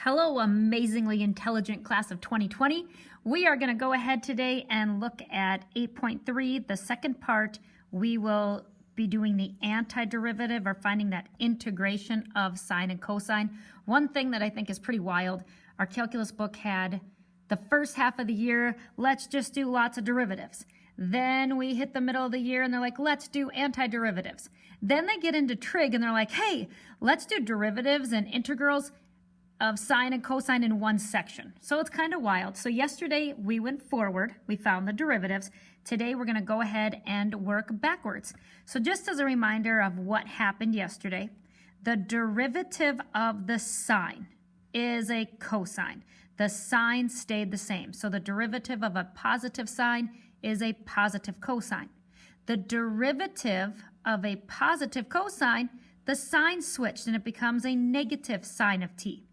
Hello, amazingly intelligent class of 2020. We are going to go ahead today and look at 8.3, the second part. We will be doing the antiderivative or finding that integration of sine and cosine. One thing that I think is pretty wild, our calculus book had the first half of the year, let's just do lots of derivatives. Then we hit the middle of the year and they're like, let's do antiderivatives. Then they get into trig and they're like, hey, let's do derivatives and integrals of sine and cosine in one section. So it's kind of wild. So yesterday we went forward, we found the derivatives. Today we're going to go ahead and work backwards. So just as a reminder of what happened yesterday, the derivative of the sine is a cosine. The sine stayed the same. So the derivative of a positive sine is a positive cosine. The derivative of a positive cosine, the sign switched and it becomes a negative sine of t.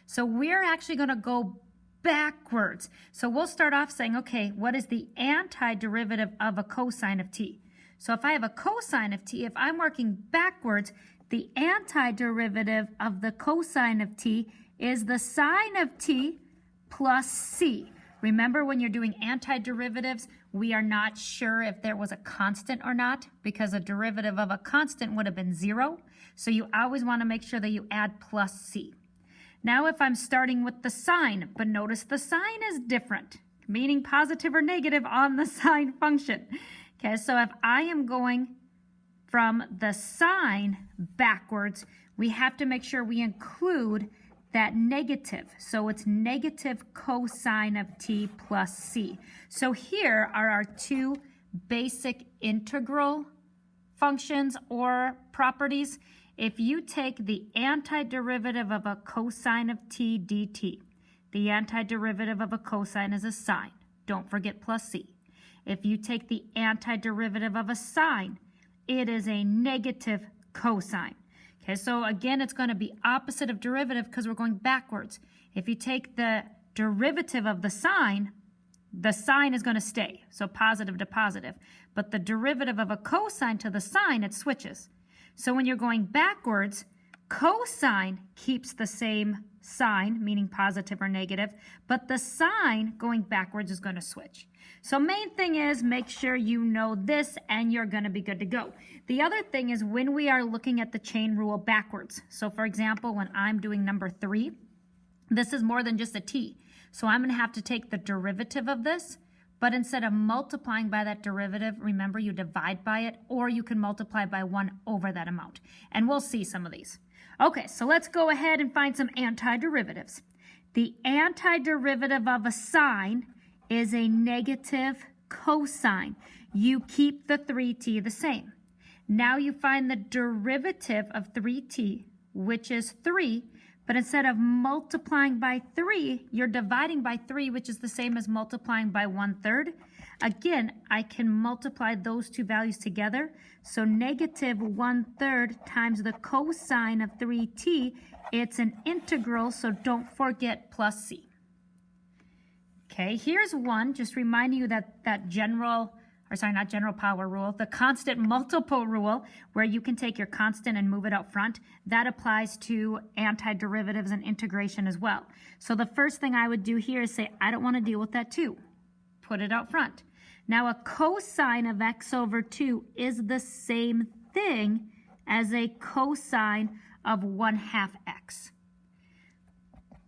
So we're actually going to go backwards. So we'll start off saying, okay, what is the antiderivative of a cosine of t? So if I have a cosine of t, if I'm working backwards, the antiderivative of the cosine of t is the sine of t plus c. Remember, when you're doing antiderivatives, we are not sure if there was a constant or not, because a derivative of a constant would have been 0. So you always want to make sure that you add plus c. Now if I'm starting with the sign, but notice the sign is different, meaning positive or negative on the sine function. Okay, so if I am going from the sine backwards, we have to make sure we include that negative. So it's negative cosine of t plus c. So here are our two basic integral functions or properties. If you take the antiderivative of a cosine of t dt, the antiderivative of a cosine is a sine. Don't forget plus c. If you take the antiderivative of a sine, it is a negative cosine. Okay, so again, it's going to be opposite of derivative because we're going backwards. If you take the derivative of the sine is going to stay, so positive to positive. But the derivative of a cosine to the sine, it switches. So when you're going backwards, cosine keeps the same sign, meaning positive or negative, but the sign going backwards is going to switch. So main thing is make sure you know this and you're going to be good to go. The other thing is when we are looking at the chain rule backwards. So for example, when I'm doing number 3, this is more than just a t. So I'm going to have to take the derivative of this. But instead of multiplying by that derivative, remember you divide by it, or you can multiply by 1 over that amount. And we'll see some of these. Okay, so let's go ahead and find some antiderivatives. The antiderivative of a sine is a negative cosine. You keep the 3t the same. Now you find the derivative of 3t, which is 3. But instead of multiplying by 3, you're dividing by 3, which is the same as multiplying by 1/3. Again, I can multiply those two values together. So negative 1/3 times the cosine of 3t, it's an integral, so don't forget plus c. Okay, here's one, just reminding you that not general power rule, the constant multiple rule, where you can take your constant and move it out front, that applies to antiderivatives and integration as well. So the first thing I would do here is say, I don't want to deal with that 2. Put it out front. Now a cosine of x over 2 is the same thing as a cosine of 1/2 x.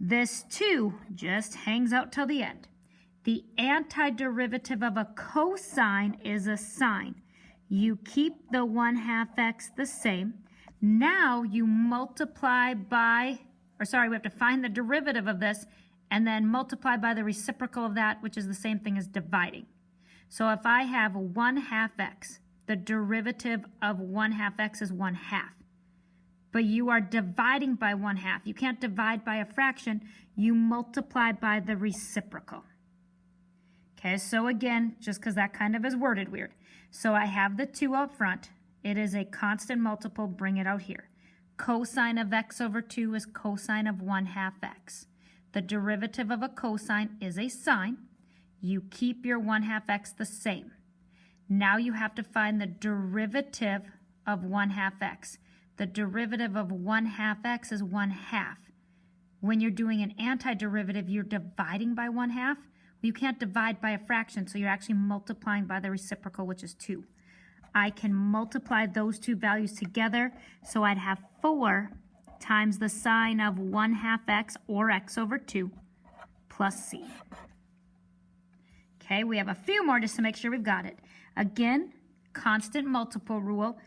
This 2 just hangs out till the end. The antiderivative of a cosine is a sine. You keep the 1/2 x the same. Now you multiply by, we have to find the derivative of this and then multiply by the reciprocal of that, which is the same thing as dividing. So if I have 1/2 x, the derivative of 1/2 x is 1/2. But you are dividing by 1/2. You can't divide by a fraction. You multiply by the reciprocal. Okay, so again, just because that kind of is worded weird. So I have the 2 up front. It is a constant multiple, bring it out here. Cosine of x over 2 is cosine of 1/2 x. The derivative of a cosine is a sine. You keep your 1/2 x the same. Now you have to find the derivative of 1/2 x. The derivative of 1/2 x is 1/2. When you're doing an antiderivative, you're dividing by 1/2. You can't divide by a fraction, so you're actually multiplying by the reciprocal, which is 2. I can multiply those two values together, so I'd have 4 times the sine of 1/2 x, or x over 2, plus c. Okay, we have a few more just to make sure we've got it. Again, constant multiple rule.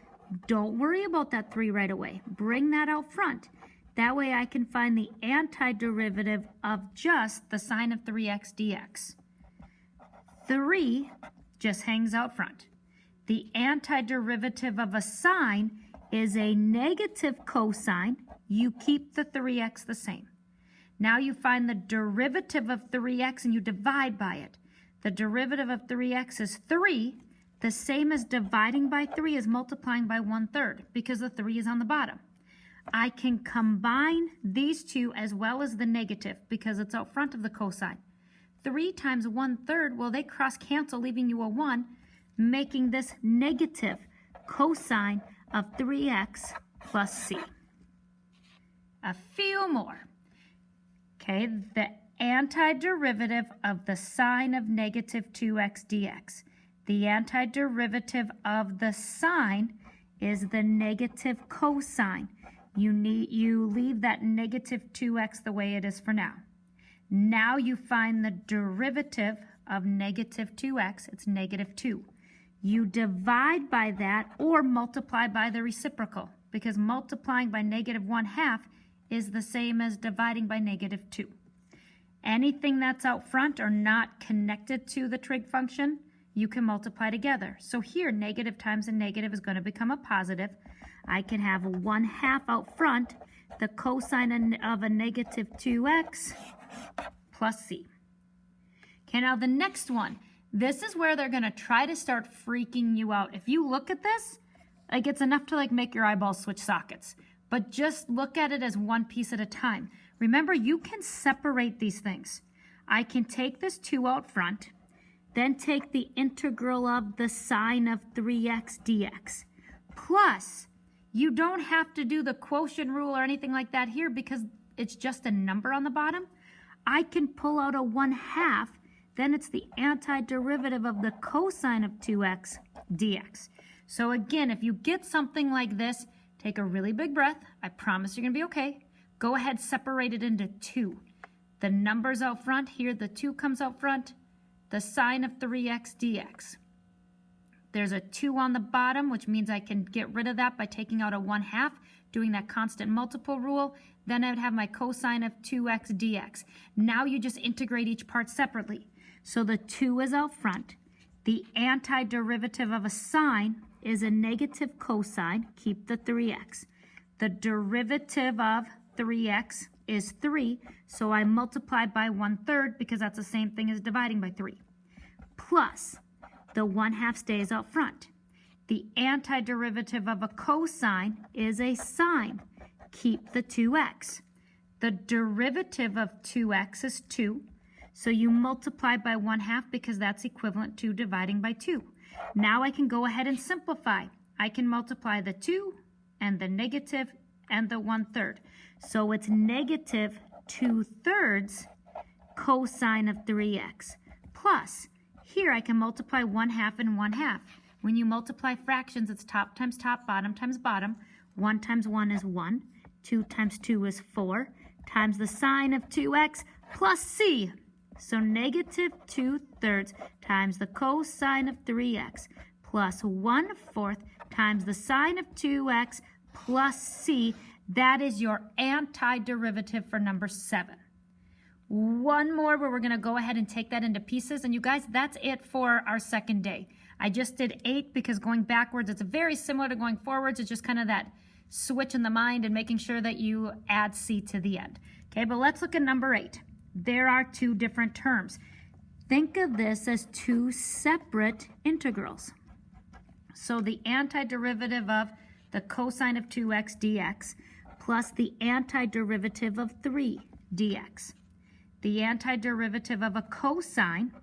Don't worry about that 3 right away. Bring that out front. That way I can find the antiderivative of just the sine of 3x dx. 3 just hangs out front. The antiderivative of a sine is a negative cosine. You keep the 3x the same. Now you find the derivative of 3x and you divide by it. The derivative of 3x is 3. The same as dividing by 3 is multiplying by 1/3 because the 3 is on the bottom. I can combine these two as well as the negative because it's out front of the cosine. 3 times 1/3, well, they cross cancel, leaving you a 1, making this negative cosine of 3x plus c. A few more. Okay, the antiderivative of the sine of negative 2x dx. The antiderivative of the sine is the negative cosine. You leave that negative 2x the way it is for now. Now you find the derivative of negative 2x, it's negative 2. You divide by that or multiply by the reciprocal, because multiplying by negative 1/2 is the same as dividing by negative 2. Anything that's out front or not connected to the trig function, you can multiply together. So here, negative times a negative is going to become a positive. I can have 1/2 out front, the cosine of a negative 2x plus c. Okay, now the next one. This is where they're going to try to start freaking you out. If you look at this, like it's enough to like make your eyeballs switch sockets. But just look at it as one piece at a time. Remember, you can separate these things. I can take this 2 out front, then take the integral of the sine of 3x dx. Plus, you don't have to do the quotient rule or anything like that here because it's just a number on the bottom. I can pull out a 1/2, then it's the antiderivative of the cosine of 2x dx. So again, if you get something like this, take a really big breath. I promise you're going to be okay. Go ahead, separate it into 2. The number's out front. Here, the 2 comes out front. The sine of 3x dx. There's a 2 on the bottom, which means I can get rid of that by taking out a 1/2, doing that constant multiple rule. Then I would have my cosine of 2x dx. Now you just integrate each part separately. So the 2 is out front. The antiderivative of a sine is a negative cosine. Keep the 3x. The derivative of 3x is 3, so I multiply by 1/3 because that's the same thing as dividing by 3. Plus, the 1/2 stays out front. The antiderivative of a cosine is a sine. Keep the 2x. The derivative of 2x is 2, so you multiply by 1/2 because that's equivalent to dividing by 2. Now I can go ahead and simplify. I can multiply the 2 and the negative and the 1/3. So it's negative 2/3 cosine of 3x. Plus, here I can multiply 1/2 and 1/2. When you multiply fractions, it's top times top, bottom times bottom. 1 times 1 is 1. 2 times 2 is 4. Times the sine of 2x plus c. So negative 2/3 times the cosine of 3x plus 1/4 times the sine of 2x plus c. That is your antiderivative for number 7. One more where we're going to go ahead and take that into pieces. And you guys, that's it for our second day. I just did 8 because going backwards, it's very similar to going forwards. It's just kind of that switch in the mind and making sure that you add c to the end. Okay, but let's look at number 8. There are 2 different terms. Think of this as 2 separate integrals. So the antiderivative of the cosine of 2x dx plus the antiderivative of 3 dx. The antiderivative of a cosine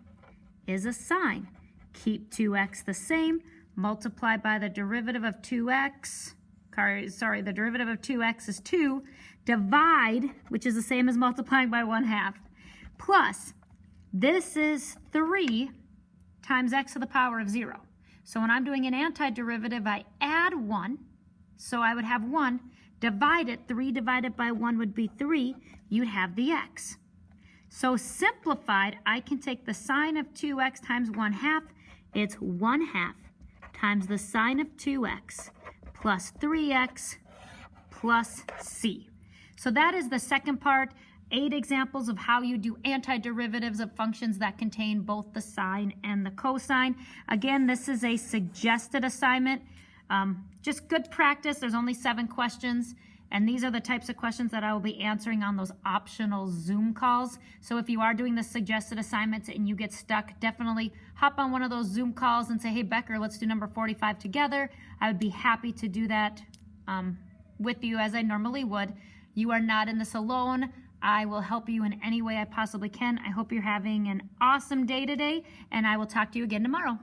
is a sine. Keep 2x the same, multiply by the derivative of 2x. The derivative of 2x is 2, divide, which is the same as multiplying by 1/2, plus this is 3 times x to the power of 0. So when I'm doing an antiderivative, I add 1. So I would have 1, divide it, 3 divided by 1 would be 3, you'd have the x. So simplified, I can take the sine of 2x times 1/2, it's 1/2 times the sine of 2x plus 3x plus c. So that is the second part, 8 examples of how you do antiderivatives of functions that contain both the sine and the cosine. Again, this is a suggested assignment. Just good practice. There's only 7 questions, and these are the types of questions that I will be answering on those optional Zoom calls. So if you are doing the suggested assignments and you get stuck, definitely hop on one of those Zoom calls and say, hey, Becker, let's do number 45 together. I would be happy to do that with you as I normally would. You are not in this alone. I will help you in any way I possibly can. I hope you're having an awesome day today, and I will talk to you again tomorrow.